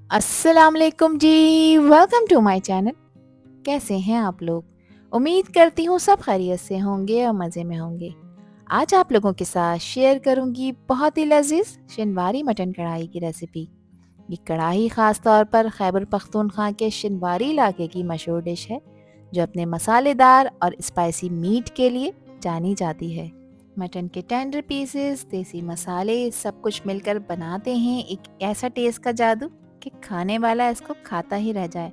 अस्सलाम वालेकुम जी। Welcome to my channel. कैसे हैं आप लोग? उम्मीद करती हूँ सब खैरियत से होंगे और मज़े में होंगे। आज आप लोगों के साथ शेयर करूंगी बहुत ही लजीज शिनवारी मटन कढ़ाई की रेसिपी। ये कढ़ाई ख़ास तौर पर खैबर पख्तूनख्वा के शिनवारी इलाके की मशहूर डिश है, जो अपने मसालेदार और स्पाइसी मीट के लिए जानी जाती है। मटन के टेंडर पीसेस, देसी मसाले, सब कुछ मिलकर बनाते हैं एक ऐसा टेस्ट का जादू कि खाने वाला इसको खाता ही रह जाए।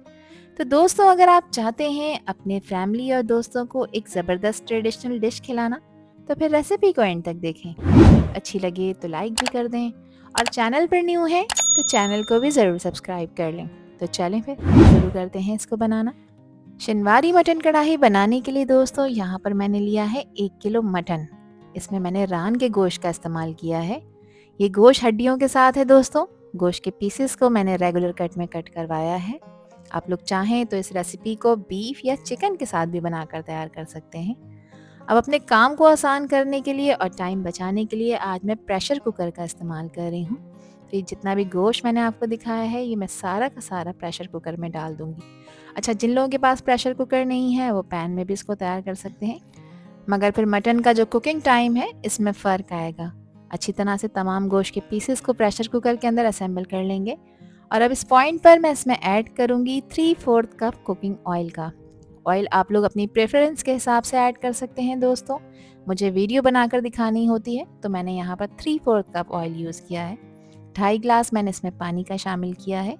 तो दोस्तों, अगर आप चाहते हैं अपने फैमिली और दोस्तों को एक ज़बरदस्त ट्रेडिशनल डिश खिलाना, तो फिर रेसिपी को एंड तक देखें। अच्छी लगे तो लाइक भी कर दें, और चैनल पर न्यू है तो चैनल को भी ज़रूर सब्सक्राइब कर लें। तो चलें फिर शुरू करते हैं इसको बनाना। शिनवारी मटन कढ़ाई बनाने के लिए दोस्तों, यहाँ पर मैंने लिया है 1 किलो मटन। इसमें मैंने रान के गोश्त का इस्तेमाल किया है। ये गोश्त हड्डियों के साथ है दोस्तों। गोश्त के पीसेस को मैंने रेगुलर कट में कट करवाया है। आप लोग चाहें तो इस रेसिपी को बीफ या चिकन के साथ भी बनाकर तैयार कर सकते हैं। अब अपने काम को आसान करने के लिए और टाइम बचाने के लिए आज मैं प्रेशर कुकर का इस्तेमाल कर रही हूँ। तो ये जितना भी गोश्त मैंने आपको दिखाया है, ये मैं सारा का सारा प्रेशर कुकर में डाल दूँगी। अच्छा, जिन लोगों के पास प्रेशर कुकर नहीं है वो पैन में भी इसको तैयार कर सकते हैं, मगर फिर मटन का जो कुकिंग टाइम है इसमें फ़र्क आएगा। अच्छी तरह से तमाम गोश्त के पीसेस को प्रेशर कुकर के अंदर असेंबल कर लेंगे। और अब इस पॉइंट पर मैं इसमें ऐड करूँगी 3/4 कप कुकिंग ऑयल का। ऑयल आप लोग अपनी प्रेफरेंस के हिसाब से ऐड कर सकते हैं दोस्तों। मुझे वीडियो बनाकर दिखानी होती है तो मैंने यहाँ पर 3/4 कप ऑयल यूज़ किया है। 2.5 ग्लास मैंने इसमें पानी का शामिल किया है।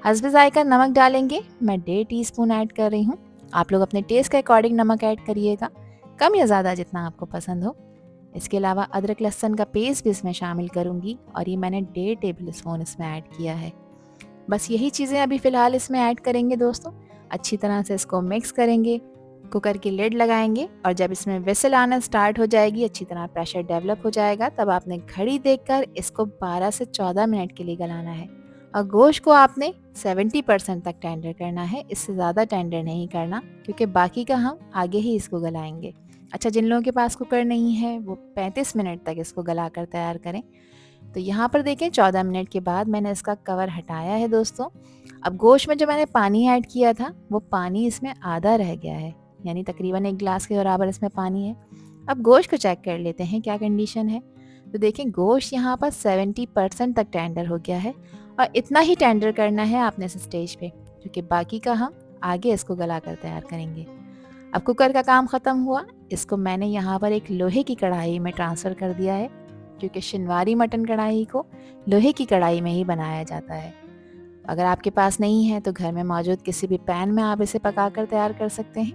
हस्ब ज़ायका नमक डालेंगे, मैं 1.5 टीस्पून ऐड कर रही हूँ। आप लोग अपने टेस्ट के अकॉर्डिंग नमक ऐड करिएगा, कम या ज़्यादा जितना आपको पसंद हो। इसके अलावा अदरक लहसुन का पेस्ट भी इसमें शामिल करूँगी, और ये मैंने 1.5 टेबल स्पून इसमें ऐड किया है। बस यही चीज़ें अभी फ़िलहाल इसमें ऐड करेंगे दोस्तों। अच्छी तरह से इसको मिक्स करेंगे, कुकर की लिड लगाएंगे, और जब इसमें विसल आना स्टार्ट हो जाएगी, अच्छी तरह प्रेशर डेवलप हो जाएगा, तब आपने घड़ी देखकर इसको 12 से 14 मिनट के लिए गलाना है। और गोश्त को आपने 70% तक टेंडर करना है, इससे ज़्यादा टेंडर नहीं करना, क्योंकि बाकी का हम आगे ही इसको गलाएंगे। अच्छा, जिन लोगों के पास कुकर नहीं है वो 35 मिनट तक इसको गलाकर तैयार करें। तो यहाँ पर देखें, 14 मिनट के बाद मैंने इसका कवर हटाया है दोस्तों। अब गोश्त में जो मैंने पानी ऐड किया था वो पानी इसमें आधा रह गया है, यानी तकरीबन 1 गिलास के बराबर इसमें पानी है। अब गोश्त को चेक कर लेते हैं क्या कंडीशन है। तो देखें, गोश्त यहाँ पर 70% तक टेंडर हो गया है, और इतना ही टेंडर करना है आपने इस स्टेज पे, क्योंकि बाकी का हम आगे इसको गला कर तैयार करेंगे। अब कुकर का काम ख़त्म हुआ, इसको मैंने यहाँ पर एक लोहे की कढ़ाई में ट्रांसफ़र कर दिया है, क्योंकि शिनवारी मटन कढ़ाई को लोहे की कढ़ाई में ही बनाया जाता है। अगर आपके पास नहीं है तो घर में मौजूद किसी भी पैन में आप इसे पकाकर तैयार कर सकते हैं।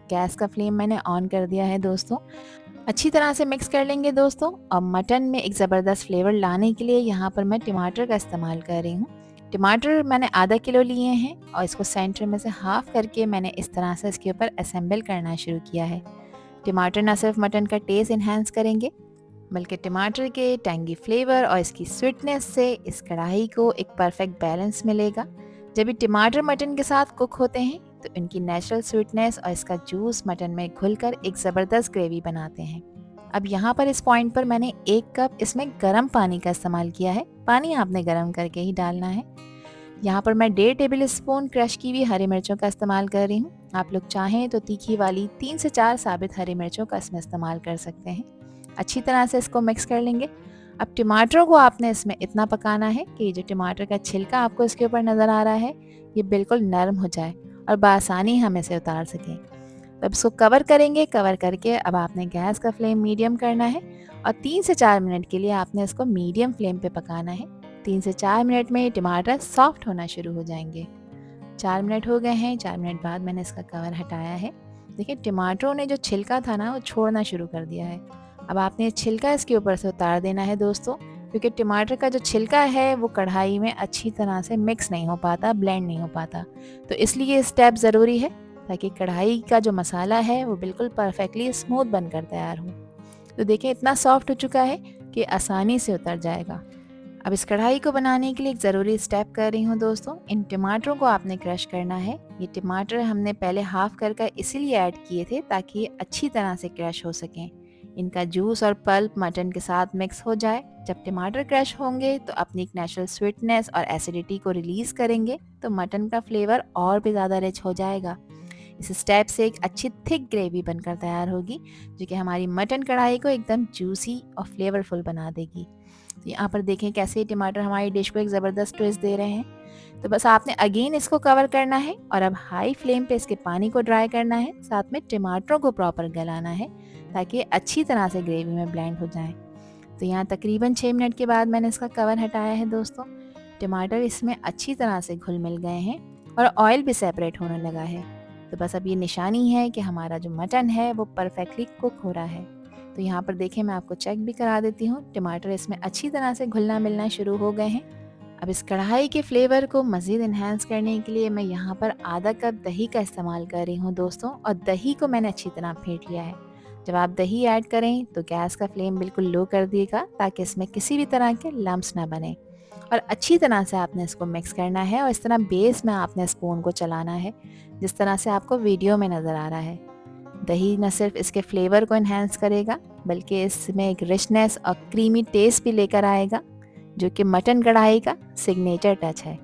गैस का फ्लेम मैंने ऑन कर दिया है दोस्तों। अच्छी तरह से मिक्स कर लेंगे दोस्तों। और मटन में एक ज़बरदस्त फ्लेवर लाने के लिए यहाँ पर मैं टमाटर का इस्तेमाल कर रही हूँ। टमाटर मैंने आधा किलो लिए हैं, और इसको सेंटर में से हाफ़ करके मैंने इस तरह से इसके ऊपर असेंबल करना शुरू किया है। टमाटर न सिर्फ मटन का टेस्ट इन्हेंस करेंगे, बल्कि टमाटर के टैंगी फ्लेवर और इसकी स्वीटनेस से इस कढ़ाई को एक परफेक्ट बैलेंस मिलेगा। जब ये टमाटर मटन के साथ कुक होते हैं तो इनकी नेचुरल स्वीटनेस और इसका जूस मटन में घुलकर एक ज़बरदस्त ग्रेवी बनाते हैं। अब यहाँ पर इस पॉइंट पर मैंने 1 कप इसमें गर्म पानी का इस्तेमाल किया है। पानी आपने गर्म करके ही डालना है। यहाँ पर मैं 1.5 टेबल स्पून क्रश की हुई हरी मिर्चों का इस्तेमाल कर रही हूँ। आप लोग चाहें तो तीखी वाली 3 से 4 साबित हरी मिर्चों का इसमें इस्तेमाल कर सकते हैं। अच्छी तरह से इसको मिक्स कर लेंगे। अब टमाटरों को आपने इसमें इतना पकाना है कि जो टमाटर का छिलका आपको इसके ऊपर नज़र आ रहा है, ये बिल्कुल नरम हो जाए और बआसानी हम इसे उतार सकें। अब इसको कवर करेंगे। कवर करके अब आपने गैस का फ्लेम मीडियम करना है, और 3 से 4 मिनट के लिए आपने इसको मीडियम फ्लेम पे पकाना है। 3 से 4 मिनट में टमाटर सॉफ्ट होना शुरू हो जाएंगे। 4 मिनट हो गए हैं। 4 मिनट बाद मैंने इसका कवर हटाया है। देखिए, टमाटरों ने जो छिलका था ना वो छोड़ना शुरू कर दिया है। अब आपने छिलका इसके ऊपर से उतार देना है दोस्तों, क्योंकि टमाटर का जो छिलका है वो कढ़ाई में अच्छी तरह से मिक्स नहीं हो पाता, ब्लेंड नहीं हो पाता। तो इसलिए ये स्टेप ज़रूरी है, ताकि कढ़ाई का जो मसाला है वो बिल्कुल परफेक्टली स्मूथ बनकर तैयार हो। तो देखिए, इतना सॉफ्ट हो चुका है कि आसानी से उतर जाएगा। अब इस कढ़ाई को बनाने के लिए एक ज़रूरी स्टेप कर रही हूँ दोस्तों। इन टमाटरों को आपने क्रश करना है। ये टमाटर हमने पहले हाफ़ कर कर इसीलिए ऐड किए थे ताकि ये अच्छी तरह से क्रश हो सकें। इनका जूस और पल्प मटन के साथ मिक्स हो जाए। जब टमाटर क्रश होंगे तो अपनी एक नेचुरल स्वीटनेस और एसिडिटी को रिलीज करेंगे, तो मटन का फ्लेवर और भी ज़्यादा रिच हो जाएगा। इस स्टेप से एक अच्छी थिक ग्रेवी बनकर तैयार होगी, जो कि हमारी मटन कढ़ाई को एकदम जूसी और फ्लेवरफुल बना देगी। तो यहाँ पर देखें कैसे टमाटर हमारी डिश को एक ज़बरदस्त ट्विस्ट दे रहे हैं। तो बस आपने अगेन इसको कवर करना है और अब हाई फ्लेम पे इसके पानी को ड्राई करना है, साथ में टमाटरों को प्रॉपर गलाना है ताकि अच्छी तरह से ग्रेवी में ब्लेंड हो जाए। तो यहाँ तकरीबन 6 मिनट के बाद मैंने इसका कवर हटाया है दोस्तों। टमाटर इसमें अच्छी तरह से घुल मिल गए हैं और ऑयल भी सेपरेट होने लगा है। तो बस अब ये निशानी है कि हमारा जो मटन है वो परफेक्टली कुक हो रहा है। तो यहाँ पर देखें, मैं आपको चेक भी करा देती हूँ, टमाटर इसमें अच्छी तरह से घुलना मिलना शुरू हो गए हैं। अब इस कढ़ाई के फ्लेवर को मज़ीद इन्हेंस करने के लिए मैं यहाँ पर आधा कप दही का इस्तेमाल कर रही हूँ दोस्तों, और दही को मैंने अच्छी तरह फेंट लिया है। जब आप दही ऐड करें तो गैस का फ्लेम बिल्कुल लो कर दिएगा ताकि इसमें किसी भी तरह के लम्प्स ना बने, और अच्छी तरह से आपने इसको मिक्स करना है और इस तरह बेस में आपने स्पून को चलाना है, जिस तरह से आपको वीडियो में नज़र आ रहा है। दही न सिर्फ इसके फ्लेवर को इन्हेंस करेगा बल्कि इसमें एक रिचनेस और क्रीमी टेस्ट भी लेकर आएगा, जो कि मटन कढ़ाई का सिग्नेचर टच है।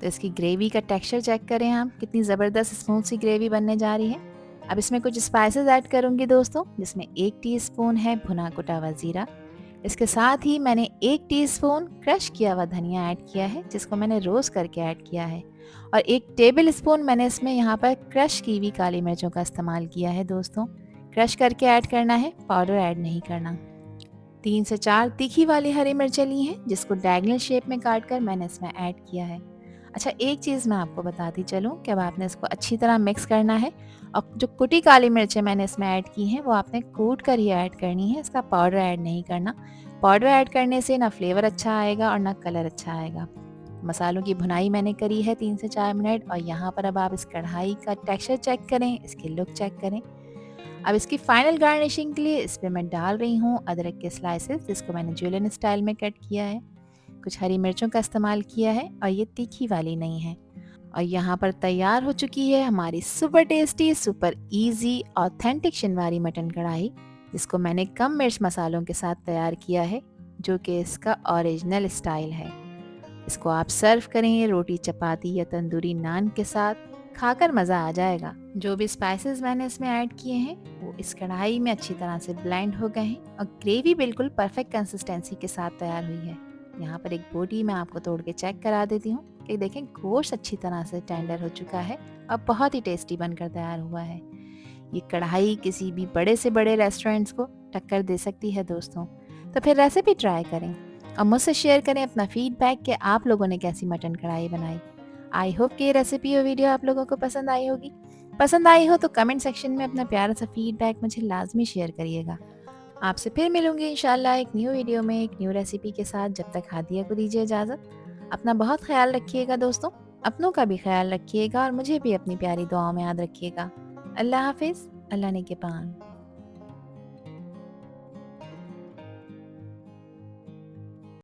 तो इसकी ग्रेवी का टेक्सचर चेक करें आप, कितनी ज़बरदस्त स्मूथ सी ग्रेवी बनने जा रही है। अब इसमें कुछ स्पाइसेस ऐड करूँगी दोस्तों, जिसमें 1 टीस्पून है भुना कुटा हुआ ज़ीरा। इसके साथ ही मैंने 1 टीस्पून क्रश किया हुआ धनिया ऐड किया है, जिसको मैंने रोस्ट करके ऐड किया है, और 1 टेबल स्पून मैंने इसमें यहाँ पर क्रश की हुई काली मिर्चों का इस्तेमाल किया है दोस्तों। क्रश करके ऐड करना है, पाउडर ऐड नहीं करना। 3 से 4 तीखी वाली हरी मिर्चें ली हैं, जिसको डायगोनल शेप में काट कर मैंने इसमें ऐड किया है। अच्छा, एक चीज़ मैं आपको बताती चलूँ कि अब आपने इसको अच्छी तरह मिक्स करना है, और जो कुटी काली मिर्चें मैंने इसमें ऐड की हैं वो आपने कूट कर ही ऐड करनी है, इसका पाउडर ऐड नहीं करना। पाउडर ऐड करने से ना फ्लेवर अच्छा आएगा और ना कलर अच्छा आएगा। मसालों की भुनाई मैंने करी है 3 से 4 मिनट, और यहाँ पर अब आप इस कढ़ाई का टेक्सचर चेक करें, इसकी लुक चेक करें। अब इसकी फाइनल गार्निशिंग के लिए इस पर मैं डाल रही हूँ अदरक के स्लाइसेस, जिसको मैंने जुलियन स्टाइल में कट किया है। कुछ हरी मिर्चों का इस्तेमाल किया है और ये तीखी वाली नहीं है। और यहाँ पर तैयार हो चुकी है हमारी super tasty, super easy, authentic Shinwari mutton कढ़ाई, जिसको मैंने कम मिर्च मसालों के साथ तैयार किया है, जो कि इसका ओरिजिनल स्टाइल है। इसको आप सर्व करें रोटी, चपाती या तंदूरी नान के साथ, खाकर मज़ा आ जाएगा। जो भी स्पाइसेस मैंने इसमें ऐड किए हैं वो इस कढ़ाई में अच्छी तरह से ब्लेंड हो गए हैं और ग्रेवी बिल्कुल परफेक्ट कंसिस्टेंसी के साथ तैयार हुई है। यहाँ पर एक बोटी मैं आपको तोड़ के चेक करा देती हूँ कि देखें गोश्त अच्छी तरह से टेंडर हो चुका है और बहुत ही टेस्टी बनकर तैयार हुआ है। ये कढ़ाई किसी भी बड़े से बड़े रेस्टोरेंट्स को टक्कर दे सकती है दोस्तों। तो फिर रेसिपी ट्राई करें और मुझसे शेयर करें अपना फीडबैक कि आप लोगों ने कैसी मटन कढ़ाई बनाई। आई होप कि ये रेसिपी और वीडियो आप लोगों को पसंद आई होगी। पसंद आई हो तो कमेंट सेक्शन में अपना प्यारा सा फीडबैक मुझे लाजमी शेयर करिएगा। आपसे फिर मिलूंगी इंशाल्लाह एक न्यू वीडियो में एक न्यू रेसिपी के साथ। जब तक हादिया को दीजिए इजाज़त। अपना बहुत ख्याल रखिएगा दोस्तों, अपनों का भी ख्याल रखिएगा और मुझे भी अपनी प्यारी दुआओं में याद रखिएगा। अल्लाह हाफिज़, अल्लाह ने के पान।